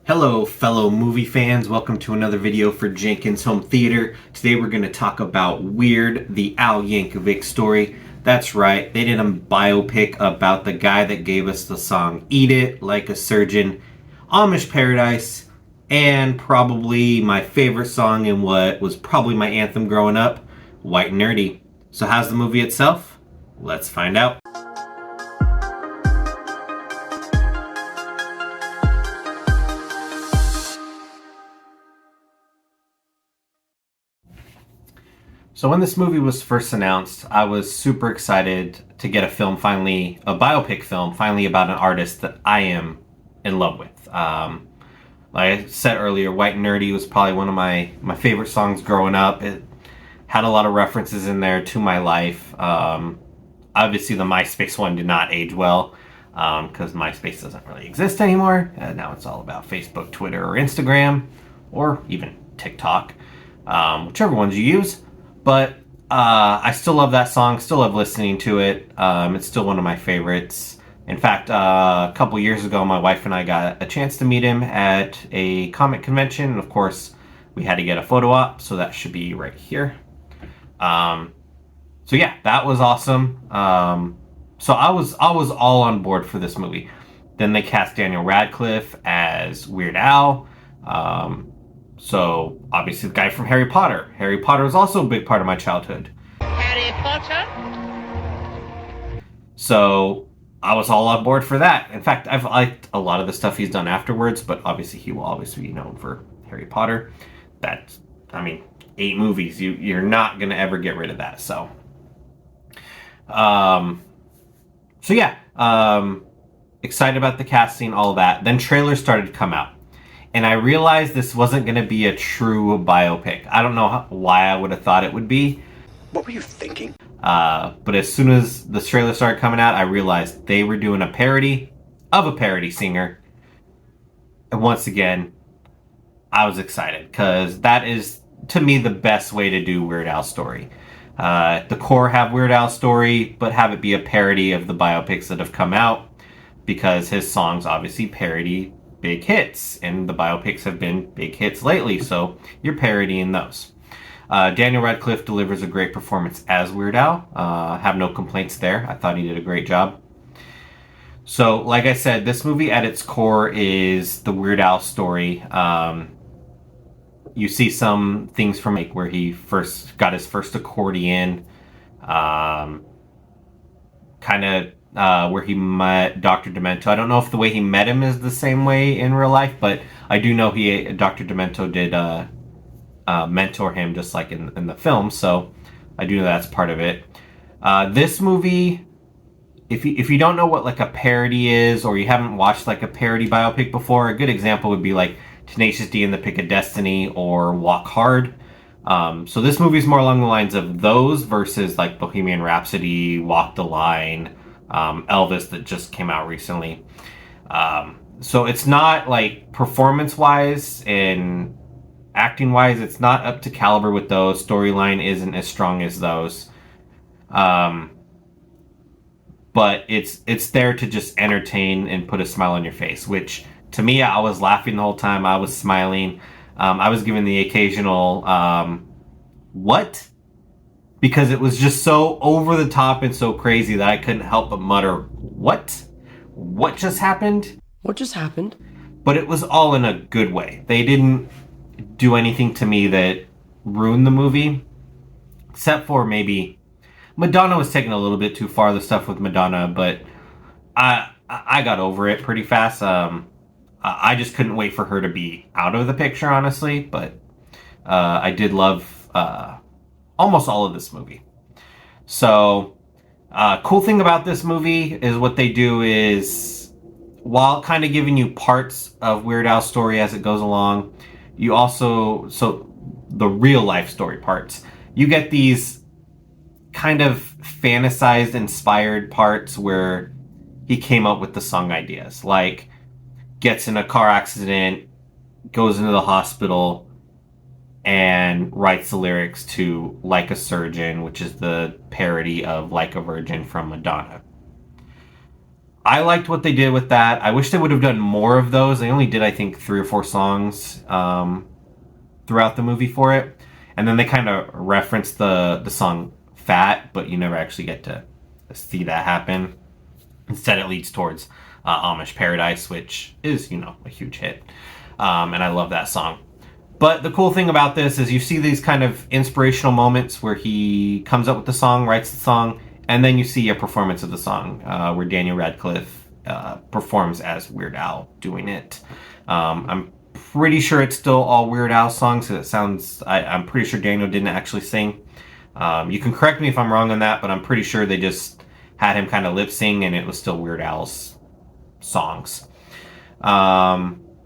Hello fellow movie fans, welcome to another video for Jenkins Home Theater. Today we're going to talk about Weird, the Al Yankovic Story. That's right, they did a biopic about the guy that gave us the song Eat It Like a Surgeon, Amish Paradise, and probably my favorite song and what was probably my anthem growing up, White and Nerdy. So how's the movie itself? Let's find out. So when this movie was first announced, I was super excited to get a biopic film, finally about an artist that I am in love with. Like I said earlier, White and Nerdy was probably one of my favorite songs growing up. It had a lot of references in there to my life. Obviously the MySpace one did not age well, because MySpace doesn't really exist anymore. Now it's all about Facebook, Twitter, or Instagram, or even TikTok, whichever ones you use. But I still love that song, still love listening to it. It's still one of my favorites. In fact, a couple years ago, my wife and I got a chance to meet him at a comic convention. And of course, we had to get a photo op, so that should be right here. So yeah, that was awesome. So I was all on board for this movie. Then they cast Daniel Radcliffe as Weird Al. So, obviously the guy from Harry Potter. Harry Potter was also a big part of my childhood. Harry Potter? So, I was all on board for that. In fact, I've liked a lot of the stuff he's done afterwards, but obviously he will always be known for Harry Potter. That's, 8 movies. You're not going to ever get rid of that, so. Excited about the casting, all of that. Then trailers started to come out. And I realized this wasn't going to be a true biopic. I don't know why I would have thought it would be. What were you thinking? But as soon as the trailer started coming out, I realized they were doing a parody of a parody singer. And once again, I was excited because that is, to me, the best way to do Weird Al's story. The core have Weird Al's story, but have it be a parody of the biopics that have come out, because his songs obviously parody big hits, and the biopics have been big hits lately, so you're parodying those. Daniel Radcliffe delivers a great performance as Weird Al. Have no complaints there. I thought he did a great job. So, like I said, this movie at its core is the Weird Al story. You see some things from where he first got his first accordion, where he met Dr. Demento. I don't know if the way he met him is the same way in real life, but I do know Dr. Demento did mentor him just like in the film, so I do know that's part of it. This movie, if you don't know what like a parody is, or you haven't watched like a parody biopic before, a good example would be like Tenacious D and the Pick of Destiny or Walk Hard. So this movie's more along the lines of those versus like Bohemian Rhapsody, Walk the Line, Elvis that just came out recently. So it's not like performance-wise and acting-wise, it's not up to caliber with those. Storyline isn't as strong as those. But it's there to just entertain and put a smile on your face, which to me, I was laughing the whole time. I was smiling. I was giving the occasional, what? Because it was just so over the top and so crazy that I couldn't help but mutter, what? What just happened? What just happened? But it was all in a good way. They didn't do anything to me that ruined the movie, except for maybe Madonna was taking a little bit too far, the stuff with Madonna, but I got over it pretty fast. I just couldn't wait for her to be out of the picture, honestly, but I did love almost all of this movie. So, cool thing about this movie is what they do is, while kind of giving you parts of Weird Al's story as it goes along, you also, so the real life story parts, you get these kind of fantasized, inspired parts where he came up with the song ideas, like gets in a car accident, goes into the hospital, and writes the lyrics to Like a Surgeon, which is the parody of Like a Virgin from Madonna. I liked what they did with that. I wish they would have done more of those. They only did, I think, 3 or 4 songs throughout the movie for it, and then they kind of referenced the song "Fat," but you never actually get to see that happen. Instead, it leads towards Amish Paradise, which is, a huge hit. And I love that song. But the cool thing about this is you see these kind of inspirational moments where he comes up with the song, writes the song, and then you see a performance of the song where Daniel Radcliffe performs as Weird Al doing it. I'm pretty sure it's still all Weird Al songs. I'm pretty sure Daniel didn't actually sing. You can correct me if I'm wrong on that, but I'm pretty sure they just had him kind of lip sing and it was still Weird Al's songs.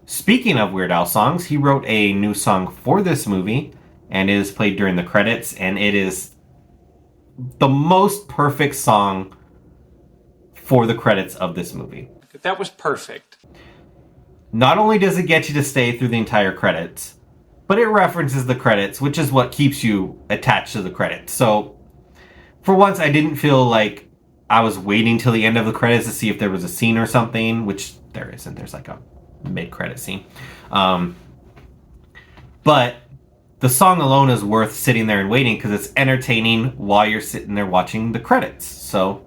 Speaking of Weird Al songs, he wrote a new song for this movie and it is played during the credits, and it is the most perfect song for the credits of this movie. That was perfect. Not only does it get you to stay through the entire credits, but it references the credits, which is what keeps you attached to the credits. So, for once, I didn't feel like I was waiting till the end of the credits to see if there was a scene or something, which there isn't. There's like a mid-credit scene. But the song alone is worth sitting there and waiting because it's entertaining while you're sitting there watching the credits. So,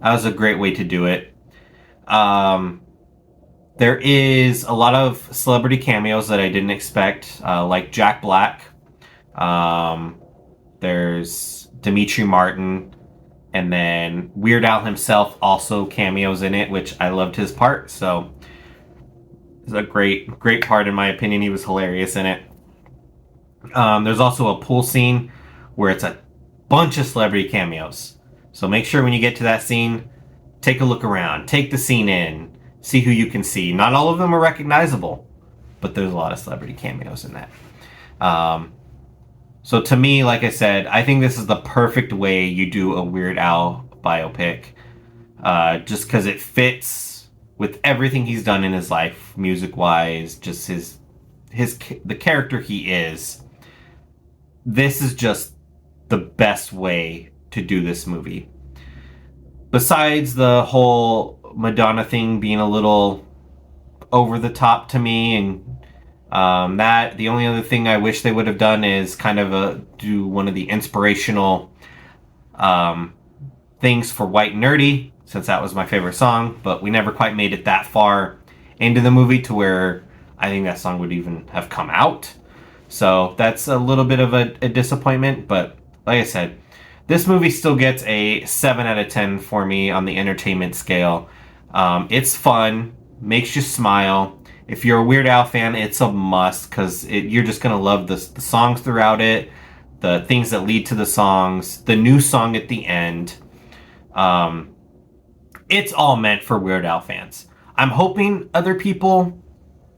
that was a great way to do it. There is a lot of celebrity cameos that I didn't expect, like Jack Black. There's Demetri Martin, and then Weird Al himself also cameos in it, which I loved his part. So it's a great part in my opinion. He was hilarious in it. There's also a pool scene where it's a bunch of celebrity cameos. So make sure when you get to that scene, take a look around, take the scene in, see who you can see. Not all of them are recognizable, but there's a lot of celebrity cameos in that. So to me, like I said, I think this is the perfect way you do a Weird Al biopic. Just because it fits with everything he's done in his life, music-wise, just the character he is. This is just the best way to do this movie. Besides the whole Madonna thing being a little over the top to me, and the only other thing I wish they would have done is kind of do one of the inspirational things for White Nerdy, since that was my favorite song, but we never quite made it that far into the movie to where I think that song would even have come out. So that's a little bit of a disappointment, but like I said, this movie still gets a 7 out of 10 for me on the entertainment scale. It's fun, makes you smile. If you're a Weird Al fan, it's a must because you're just going to love the songs throughout it, the things that lead to the songs, the new song at the end. It's all meant for Weird Al fans. I'm hoping other people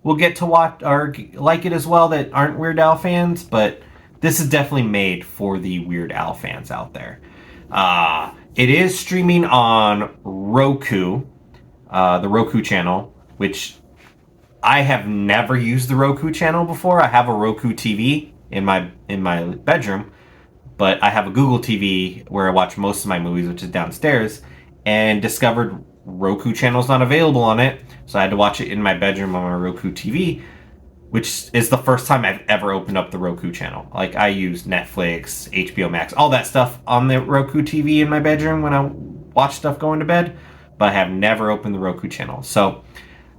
will get to watch or like it as well that aren't Weird Al fans, but this is definitely made for the Weird Al fans out there. It is streaming on Roku, the Roku channel, which I have never used the Roku channel before. I have a Roku TV in my bedroom, but I have a Google TV where I watch most of my movies, which is downstairs, and discovered Roku channel's not available on it, so I had to watch it in my bedroom on my Roku TV, which is the first time I've ever opened up the Roku channel. Like, I use Netflix, HBO Max, all that stuff on the Roku TV in my bedroom when I watch stuff going to bed, but I have never opened the Roku channel. So,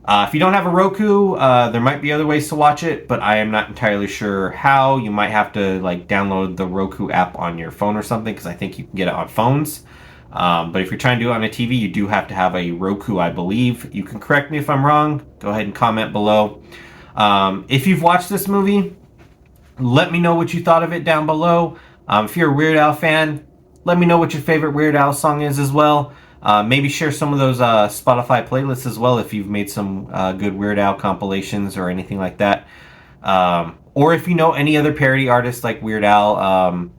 if you don't have a Roku, there might be other ways to watch it, but I am not entirely sure how. You might have to, download the Roku app on your phone or something, because I think you can get it on phones. But if you're trying to do it on a TV, you do have to have a Roku, I believe. You can correct me if I'm wrong. Go ahead and comment below. If you've watched this movie, let me know what you thought of it down below. If you're a Weird Al fan, let me know what your favorite Weird Al song is as well. Maybe share some of those Spotify playlists as well if you've made some good Weird Al compilations or anything like that. Or if you know any other parody artists like Weird Al,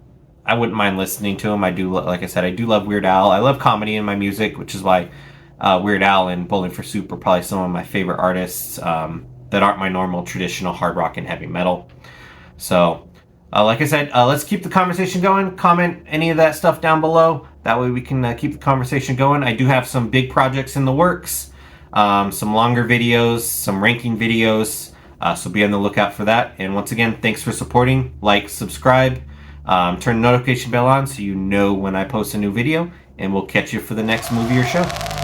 I wouldn't mind listening to him. Like I said, I do love Weird Al. I love comedy in my music, which is why Weird Al and Bowling for Soup are probably some of my favorite artists that aren't my normal traditional hard rock and heavy metal. So, Like I said, let's keep the conversation going. Comment any of that stuff down below. That way we can keep the conversation going. I do have some big projects in the works, some longer videos, some ranking videos. So be on the lookout for that. And once again, thanks for supporting. Like, subscribe, turn the notification bell on so you know when I post a new video. And we'll catch you for the next movie or show.